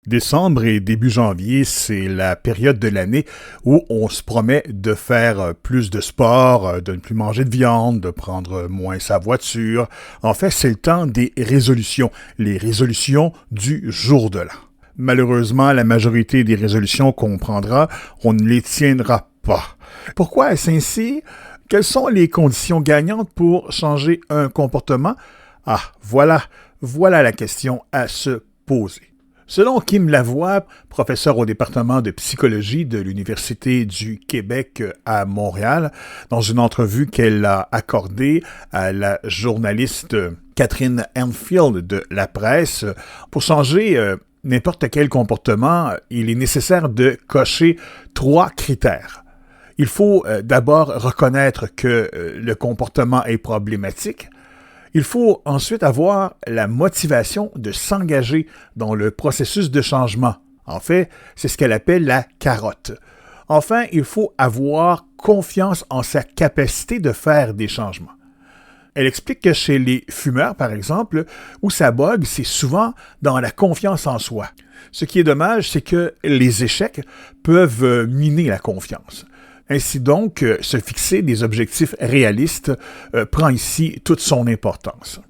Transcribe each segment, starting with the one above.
Décembre et début janvier, c'est la période de l'année où on se promet de faire plus de sport, de ne plus manger de viande, de prendre moins sa voiture. En fait, c'est le temps des résolutions, les résolutions du jour de l'an. Malheureusement, la majorité des résolutions qu'on prendra, on ne les tiendra pas. Pourquoi est-ce ainsi? Quelles sont les conditions gagnantes pour changer un comportement? Voilà la question à se poser. Selon Kim Lavoie, professeur au département de psychologie de l'Université du Québec à Montréal, dans une entrevue qu'elle a accordée à la journaliste Catherine Enfield de La Presse, pour changer n'importe quel comportement, il est nécessaire de cocher 3 critères. Il faut d'abord reconnaître que le comportement est problématique. Il faut ensuite avoir la motivation de s'engager dans le processus de changement. En fait, c'est ce qu'elle appelle la carotte. Enfin, il faut avoir confiance en sa capacité de faire des changements. Elle explique que chez les fumeurs, par exemple, où ça bug, c'est souvent dans la confiance en soi. Ce qui est dommage, c'est que les échecs peuvent miner la confiance. Ainsi donc, se fixer des objectifs réalistes prend ici toute son importance.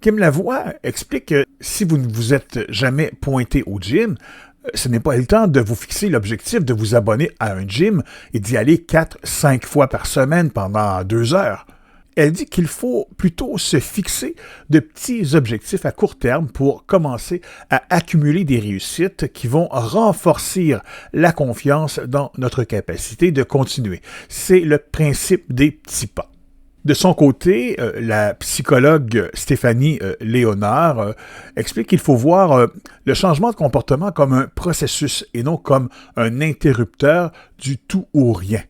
Kim Lavoie explique que si vous ne vous êtes jamais pointé au gym, ce n'est pas le temps de vous fixer l'objectif de vous abonner à un gym et d'y aller 4-5 fois par semaine pendant 2 heures. Elle dit qu'il faut plutôt se fixer de petits objectifs à court terme pour commencer à accumuler des réussites qui vont renforcer la confiance dans notre capacité de continuer. C'est le principe des petits pas. De son côté, la psychologue Stéphanie Léonard explique qu'il faut voir le changement de comportement comme un processus et non comme un interrupteur du tout ou rien.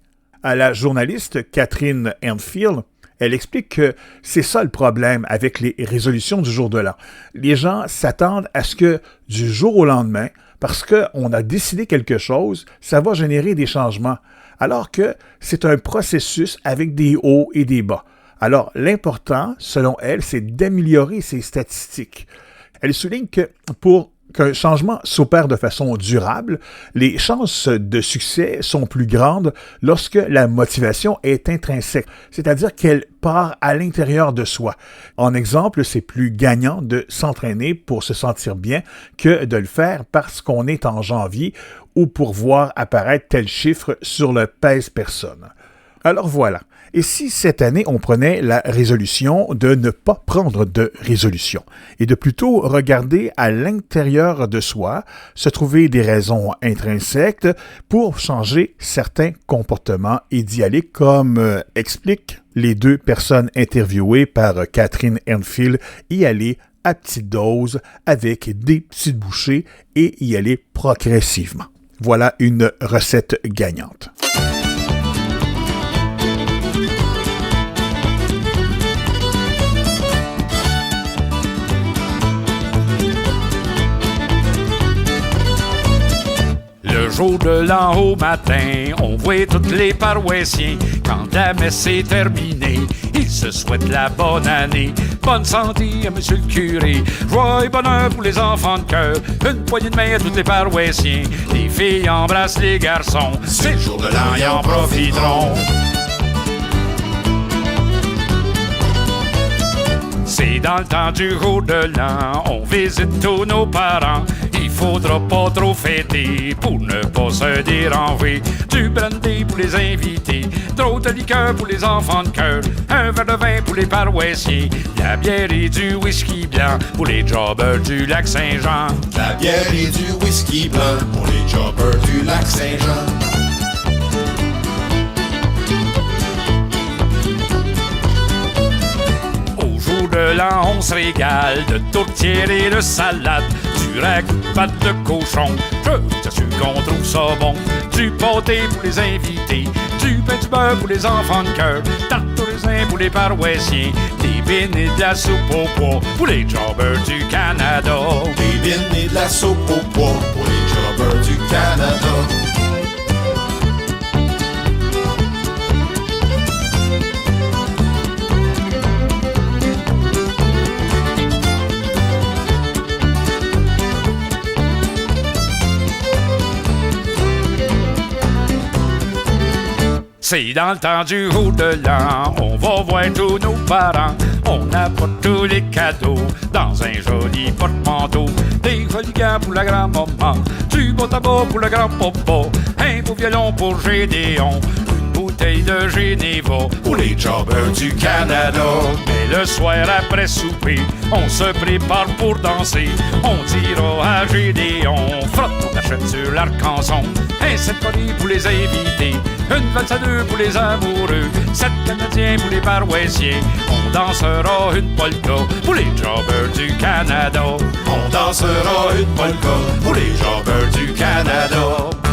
À la journaliste Catherine Enfield, elle explique que c'est ça le problème avec les résolutions du jour de l'an. Les gens s'attendent à ce que du jour au lendemain, parce qu'on a décidé quelque chose, ça va générer des changements, alors que c'est un processus avec des hauts et des bas. Alors, l'important, selon elle, c'est d'améliorer ses statistiques. Elle souligne que pour qu'un changement s'opère de façon durable, les chances de succès sont plus grandes lorsque la motivation est intrinsèque, c'est-à-dire qu'elle part à l'intérieur de soi. En exemple, c'est plus gagnant de s'entraîner pour se sentir bien que de le faire parce qu'on est en janvier ou pour voir apparaître tel chiffre sur le pèse-personne. Alors voilà. Et si cette année, on prenait la résolution de ne pas prendre de résolution et de plutôt regarder à l'intérieur de soi, se trouver des raisons intrinsèques pour changer certains comportements et d'y aller comme expliquent les 2 personnes interviewées par Catherine Enfield, y aller à petite dose avec des petites bouchées et y aller progressivement. Voilà une recette gagnante. Le jour de l'an au matin, on voit tous les paroissiens. Quand la messe est terminée, ils se souhaitent la bonne année. Bonne santé à monsieur le curé, joie et bonheur pour les enfants de cœur. Une poignée de main à tous les paroissiens. Les filles embrassent les garçons, c'est le jour de l'an, ils en profiteront. C'est dans le temps du jour de l'an, on visite tous nos parents. Il faudra pas trop fêter pour ne pas se déranger. Du brandy pour les invités, trop de liqueur pour les enfants de cœur, un verre de vin pour les paroissiens, la bière et du whisky blanc pour les jobbers du lac Saint-Jean. La bière et du whisky blanc pour les jobbers du lac Saint-Jean. De l'an, on se régale de tourtière et de salade, du ragoût de pâte de cochon, je t'assure qu'on trouve ça bon. Du pâté pour les invités, du pain du beurre pour les enfants de cœur, tarte aux raisins pour les paroissiens, des bines et de la soupe au pois pour les jobbers du Canada. Des bines et de la soupe au pois pour les jobbers du Canada. C'est dans le temps du haut de l'an, on va voir tous nos parents. On apporte tous les cadeaux dans un joli porte-manteau. Des reliquats pour la grand-maman, du beau tabac pour le grand-papa, un beau violon pour Gédéon, une bouteille de Généva Pour les jobbers du Canada. Mais le soir après souper, on se prépare pour danser. On dira à Gédéon, frotte ton achète sur l'arc-en-son. Un 7 polis pour les invités, une valse à deux pour les amoureux, 7 Canadiens pour les paroissiens. On dansera une polka pour les jobbers du Canada. On dansera une polka pour les jobbers du Canada.